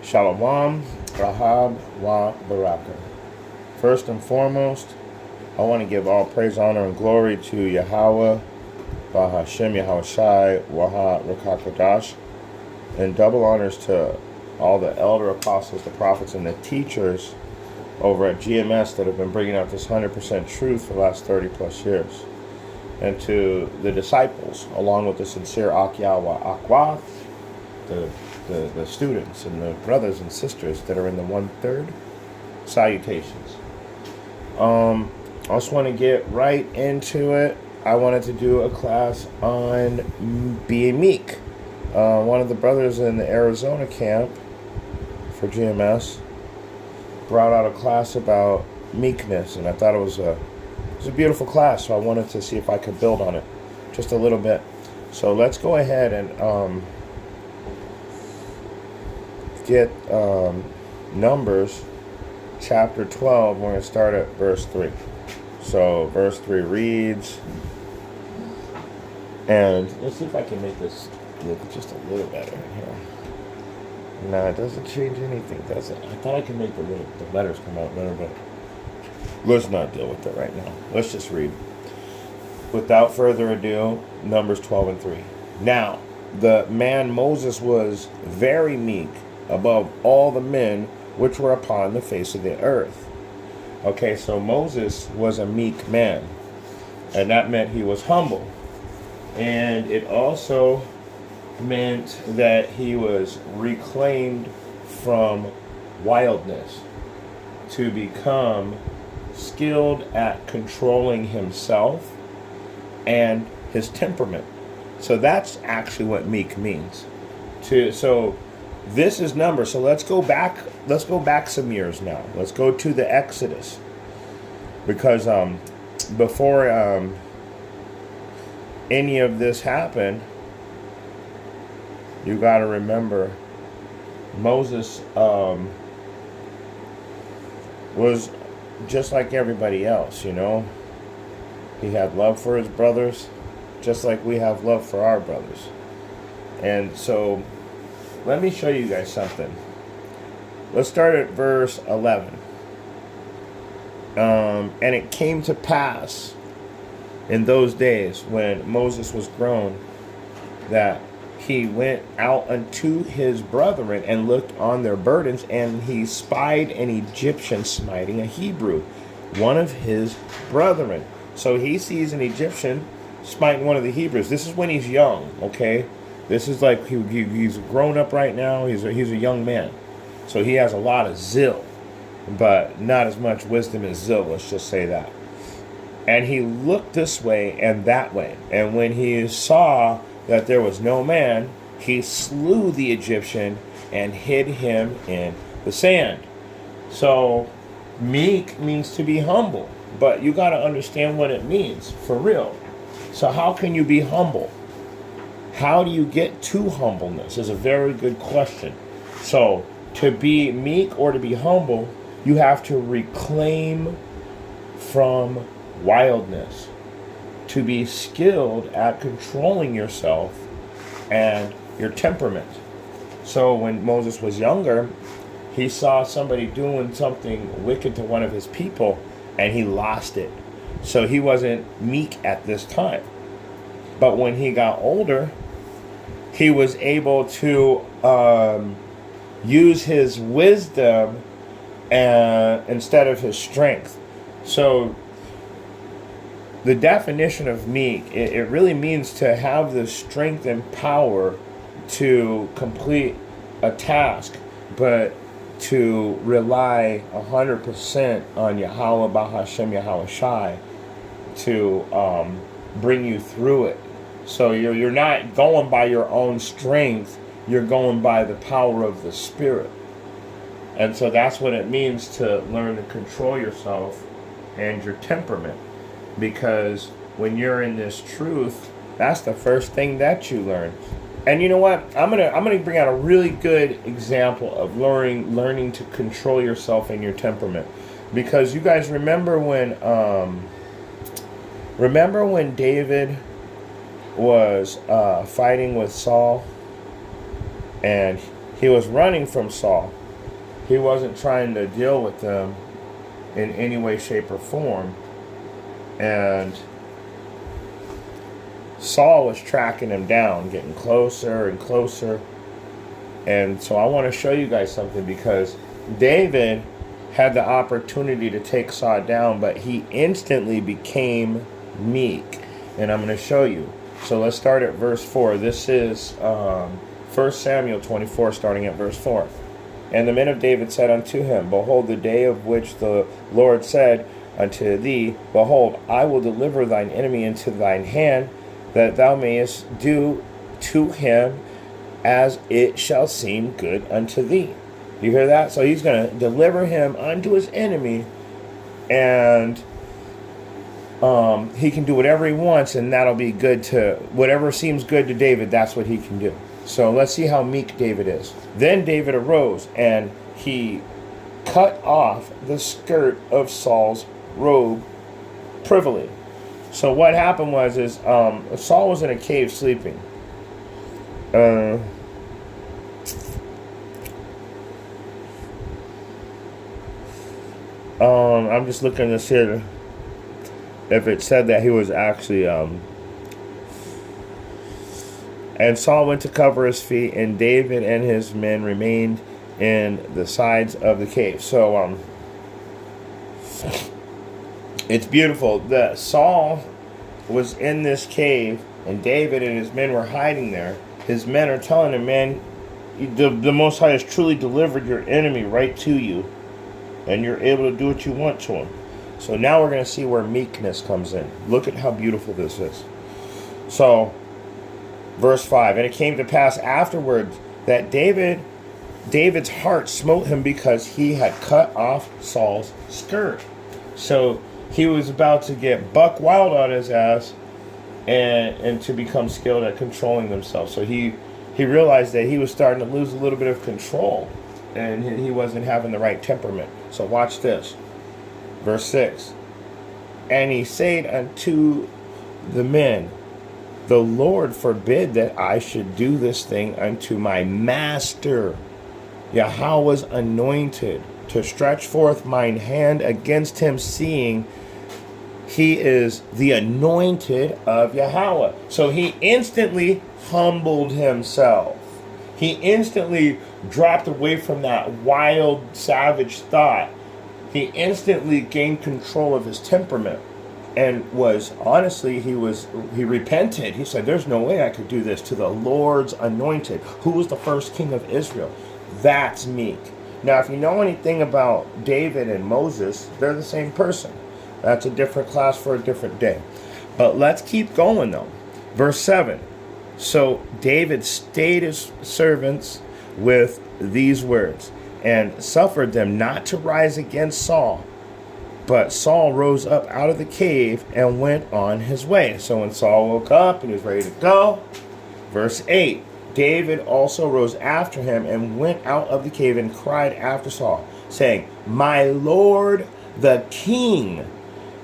Shalom, Rahab, Wa Baraka. First and foremost, I want to give all praise, honor, and glory to Yahweh, Bahashem, Yahweh Shai, Waha Rakakadash, and double honors to all the elder apostles, the prophets, and the teachers over at GMS that have been bringing out this 100% truth for the last 30 plus years. And to the disciples, along with the sincere Akyawa Akwa, the students and the brothers and sisters that are in the 1/3, salutations. I just want to get right into it. I wanted to do a class on being meek. One of the brothers in the Arizona camp for GMS brought out a class about meekness, and I thought it was a beautiful class, so I wanted to see if I could build on it just a little bit. So let's go ahead and get Numbers chapter 12. We're going to start at verse 3. So verse 3 reads, and let's see if I can make this look just a little better in here. No, it doesn't change anything, does it? I thought I could make the letters come out better, but let's not deal with it right now. Let's just read. Without further ado, Numbers 12 and 3. Now, the man Moses was very meek above all the men which were upon the face of the earth. Okay, so Moses was a meek man, and that meant he was humble. And it also meant that he was reclaimed from wildness to become skilled at controlling himself and his temperament. So that's actually what meek means. So this is Numbers. So let's go back some years now. Let's go to the Exodus. Because before any of this happened, you got to remember Moses was just like everybody else, you know. He had love for his brothers, just like we have love for our brothers. And so, let me show you guys something. Let's start at verse 11. And it came to pass in those days when Moses was grown that he went out unto his brethren and looked on their burdens, and he spied an Egyptian smiting a Hebrew, one of his brethren. So he sees an Egyptian smiting one of the Hebrews. This is when he's young, okay? This is like he's grown up right now. He's a young man. So he has a lot of zeal, but not as much wisdom as zeal, let's just say that. And he looked this way and that way. And when he saw that there was no man, he slew the Egyptian and hid him in the sand. So meek means to be humble, but you got to understand what it means for real. So how can you be humble? How do you get to humbleness is a very good question. So to be meek or to be humble, you have to reclaim from wildness, to be skilled at controlling yourself and your temperament. So when Moses was younger, he saw somebody doing something wicked to one of his people, and he lost it. So he wasn't meek at this time. But when he got older, he was able to use his wisdom instead of his strength. So the definition of meek, it really means to have the strength and power to complete a task, but to rely 100% on Yahweh, Bahashem, Yahweh Shai to bring you through it. So you're not going by your own strength, you're going by the power of the Spirit. And so that's what it means to learn to control yourself and your temperament. Because when you're in this truth, that's the first thing that you learn. And you know what? I'm gonna bring out a really good example of learning to control yourself and your temperament. Because you guys remember when David was fighting with Saul, and He was running from Saul. He wasn't trying to deal with them in any way, shape, or form. And Saul was tracking him down, getting closer and closer. And so I want to show you guys something, because David had the opportunity to take Saul down, but he instantly became meek. And I'm going to show you. So let's start at verse 4. This is 1 Samuel 24, starting at verse 4. And the men of David said unto him, Behold, the day of which the Lord said unto thee, Behold, I will deliver thine enemy into thine hand, that thou mayest do to him as it shall seem good unto thee. You hear that? So he's going to deliver him unto his enemy, and he can do whatever he wants, and that'll be good to whatever seems good to David. That's what he can do. So let's see how meek David is. Then David arose, and he cut off the skirt of Saul's robe privily. So what happened was Saul was in a cave sleeping. I'm just looking to see if it said that he was actually and Saul went to cover his feet, and David and his men remained in the sides of the cave. So it's beautiful that Saul was in this cave, and David and his men were hiding there. His men are telling him, man, the Most High has truly delivered your enemy right to you, and you're able to do what you want to him. So now we're going to see where meekness comes in. Look at how beautiful this is. So, verse 5, and it came to pass afterwards that David's heart smote him, because he had cut off Saul's skirt. So he was about to get buck wild on his ass and to become skilled at controlling themselves. So he realized that he was starting to lose a little bit of control, and he wasn't having the right temperament. So watch this. Verse 6. And he said unto the men, The Lord forbid that I should do this thing unto my master, Yahweh's anointed, to stretch forth mine hand against him, seeing he is the anointed of Yahweh. So he instantly humbled himself. He instantly dropped away from that wild, savage thought. He instantly gained control of his temperament, and he repented. He said, there's no way I could do this to the Lord's anointed, who was the first king of Israel. That's meek. Now, if you know anything about David and Moses, they're the same person. That's a different class for a different day. But let's keep going, though. Verse 7. So David stayed his servants with these words, and suffered them not to rise against Saul. But Saul rose up out of the cave and went on his way. So when Saul woke up and he was ready to go, verse 8, David also rose after him and went out of the cave and cried after Saul, saying, My Lord the king.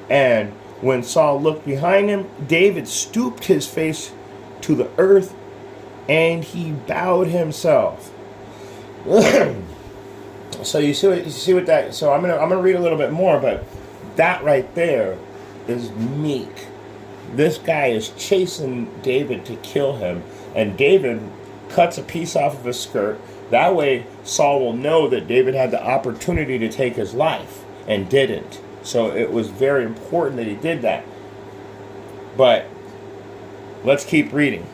And when Saul looked behind him, David stooped his face to the earth, and he bowed himself. So you see what that. So I'm gonna read a little bit more, but that right there is meek. This guy is chasing David to kill him, and David cuts a piece off of his skirt. That way, Saul will know that David had the opportunity to take his life and didn't. So it was very important that he did that. But let's keep reading.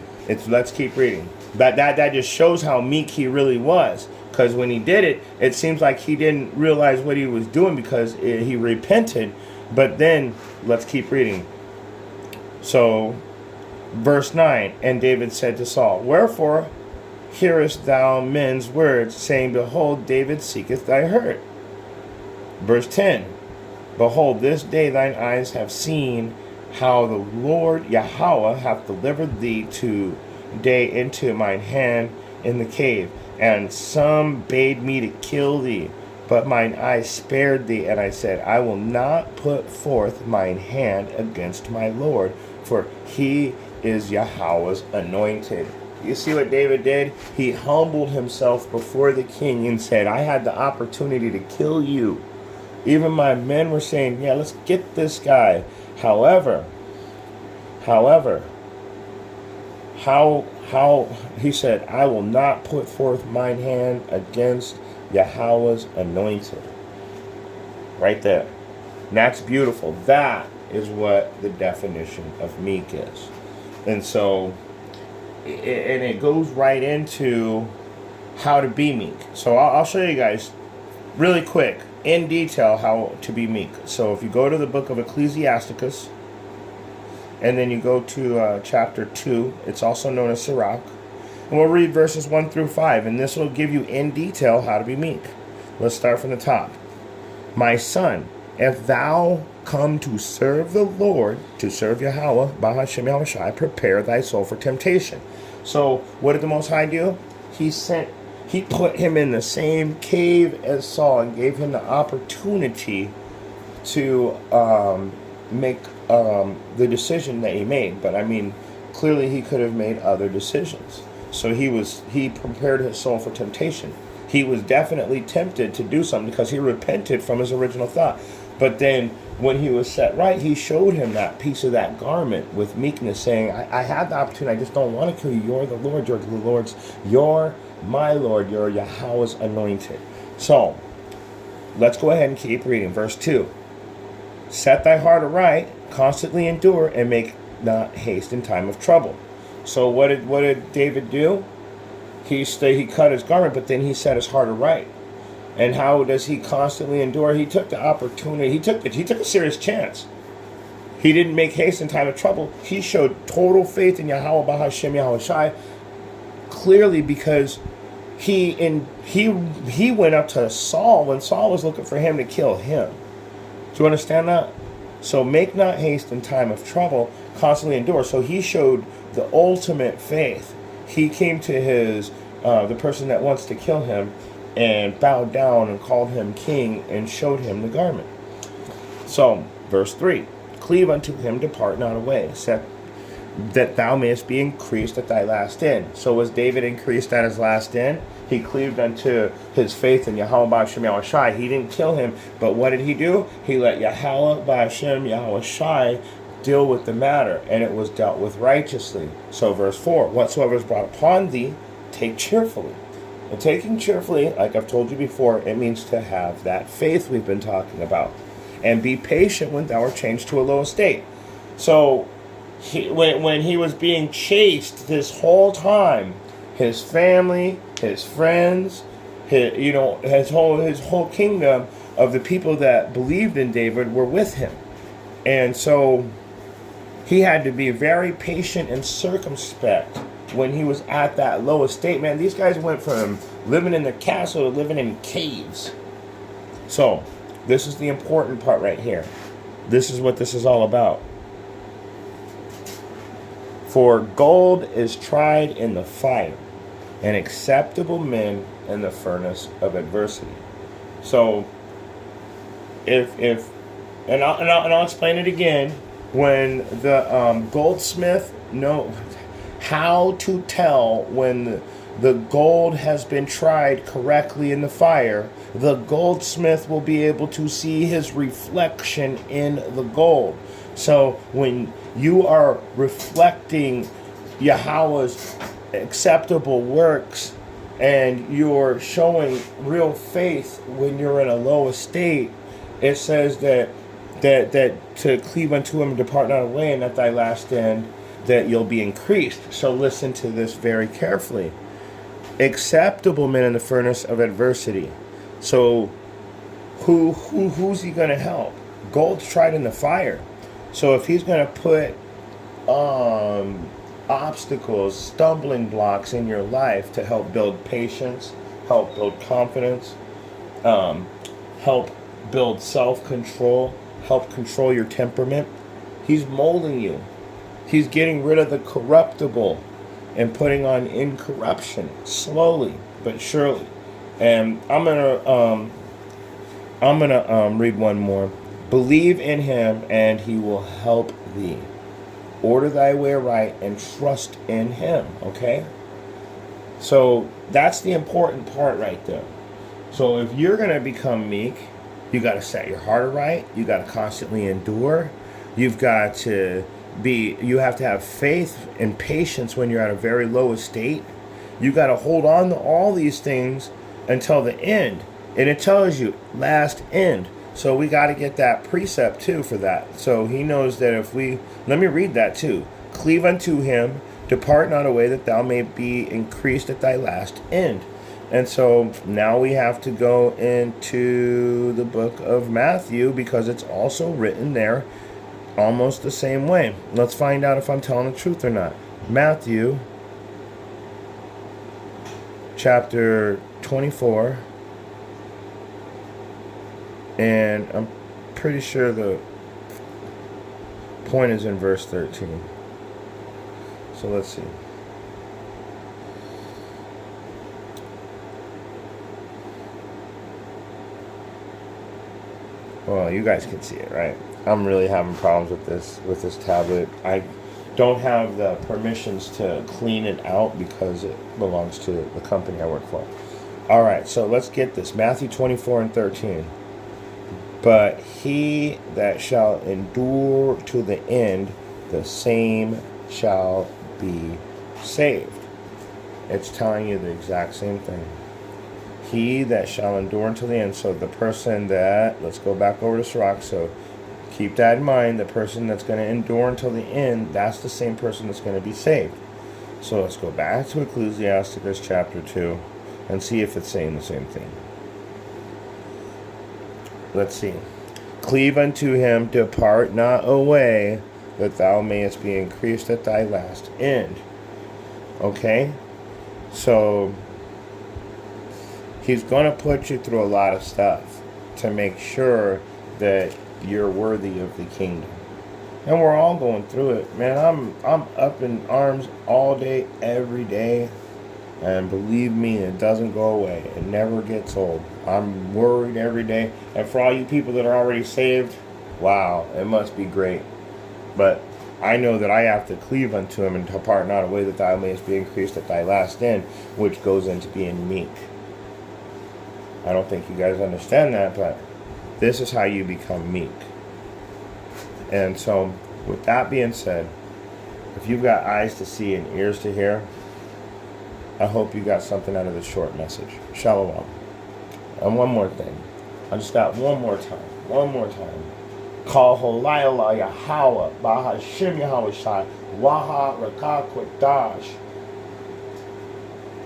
Let's keep reading. That just shows how meek he really was. Because when he did it, it seems like he didn't realize what he was doing, because he repented. But then, let's keep reading. So, verse 9, and David said to Saul, Wherefore hearest thou men's words, saying, Behold, David seeketh thy hurt? Verse 10, Behold, this day thine eyes have seen how the Lord Yahweh hath delivered thee today into mine hand in the cave. And some bade me to kill thee, but mine eyes spared thee. And I said, I will not put forth mine hand against my Lord, for he is Yahweh's anointed. You see what David did? He humbled himself before the king and said, I had the opportunity to kill you. Even my men were saying, yeah, let's get this guy. However, how he said, I will not put forth mine hand against Yahweh's anointed. Right there. And that's beautiful. That is what the definition of meek is. And so, and it goes right into how to be meek. So I'll show you guys really quick, in detail, how to be meek. So if you go to the book of Ecclesiasticus, and then you go to chapter 2, it's also known as Sirach, and we'll read verses 1 through 5, and this will give you in detail how to be meek. Let's start from the top. My son, if thou come to serve the Lord, to serve Yahweh, Bahashem Yahushai, prepare thy soul for temptation. So what did the Most High do? He put him in the same cave as Saul and gave him the opportunity to make the decision that he made. But I mean, clearly he could have made other decisions. So he prepared his soul for temptation. He was definitely tempted to do something because he repented from his original thought. But then when he was set right, he showed him that piece of that garment with meekness, saying, I had the opportunity, I just don't want to kill you. You're the Lord, you're the Lord's, you're my Lord, you're Yahweh's anointed. So, let's go ahead and keep reading. Verse 2. Set thy heart aright, constantly endure, and make not haste in time of trouble. So what did David do? He cut his garment, but then he set his heart aright. And how does he constantly endure? He took the opportunity. He took a serious chance. He didn't make haste in time of trouble. He showed total faith in Yahweh Bahashem Yahushai, clearly, because he went up to Saul when Saul was looking for him to kill him. Do you understand that? So make not haste in time of trouble, constantly endure. So he showed the ultimate faith. He came to his the person that wants to kill him and bowed down and called him king and showed him the garment. So, verse 3, cleave unto him, depart not away, set that thou mayest be increased at thy last end. So was David increased at his last end? He cleaved unto his faith in Yahweh Ba'ashem Yahushai. He didn't kill him, but what did he do? He let Yahweh Ba'ashem Yahushai deal with the matter, and it was dealt with righteously. So verse 4, whatsoever is brought upon thee, take cheerfully. And taking cheerfully, like I've told you before, it means to have that faith we've been talking about. And be patient when thou art changed to a low estate. So when he was being chased this whole time, his family, his friends, his whole kingdom of the people that believed in David were with him. And so he had to be very patient and circumspect when he was at that low estate. Man, these guys went from living in the castle to living in caves. So, this is the important part right here. This is what this is all about. For gold is tried in the fire, and acceptable men in the furnace of adversity. So, and I'll explain it again. When the goldsmith knows how to tell when the gold has been tried correctly in the fire, the goldsmith will be able to see his reflection in the gold. So when you are reflecting Yahweh's acceptable works and you're showing real faith when you're in a low estate, it says that to cleave unto him and depart not away, and at thy last end that you'll be increased. So listen to this very carefully. Acceptable men in the furnace of adversity. So who's he going to help? Gold's tried in the fire. So if he's going to put obstacles, stumbling blocks in your life to help build patience, help build confidence, help build self-control, help control your temperament, he's molding you. He's getting rid of the corruptible and putting on incorruption, slowly but surely. And I'm gonna read one more. Believe in him, and he will help thee. Order thy way right and trust in him. Okay. So that's the important part right there. So if you're going to become meek, you got to set your heart right. You got to constantly endure. You've got to you have to have faith and patience when you're at a very low estate. You got to hold on to all these things until the end. And it tells you last end. So we got to get that precept too for that. So he knows that if we, let me read that too. Cleave unto him, depart not away that thou may be increased at thy last end. And so now we have to go into the book of Matthew because it's also written there almost the same way. Let's find out if I'm telling the truth or not. Matthew chapter 24. And I'm pretty sure the point is in verse 13. So let's see. Well, you guys can see it, right? I'm really having problems with this tablet. I don't have the permissions to clean it out because it belongs to the company I work for. All right, so let's get this. Matthew 24 and 13. But he that shall endure to the end, the same shall be saved. It's telling you the exact same thing. He that shall endure until the end. So the person that, let's go back over to Sirach. So keep that in mind. The person that's going to endure until the end, that's the same person that's going to be saved. So let's go back to Ecclesiasticus chapter 2 and see if it's saying the same thing. Let's see. Cleave unto him, depart not away, that thou mayest be increased at thy last end. Okay? So he's going to put you through a lot of stuff to make sure that you're worthy of the kingdom. And we're all going through it. Man, I'm up in arms all day, every day. And believe me, it doesn't go away. It never gets old. I'm worried every day. And for all you people that are already saved, wow, it must be great. But I know that I have to cleave unto him and depart not away that thou mayest be increased at thy last end, which goes into being meek. I don't think you guys understand that, but this is how you become meek. And so, with that being said, if you've got eyes to see and ears to hear, I hope you got something out of this short message. Shalom. And one more thing. I just got one more time. Call Holayala Yahweh, Bahashim Yahweh Shai, Waha Rakakwadash.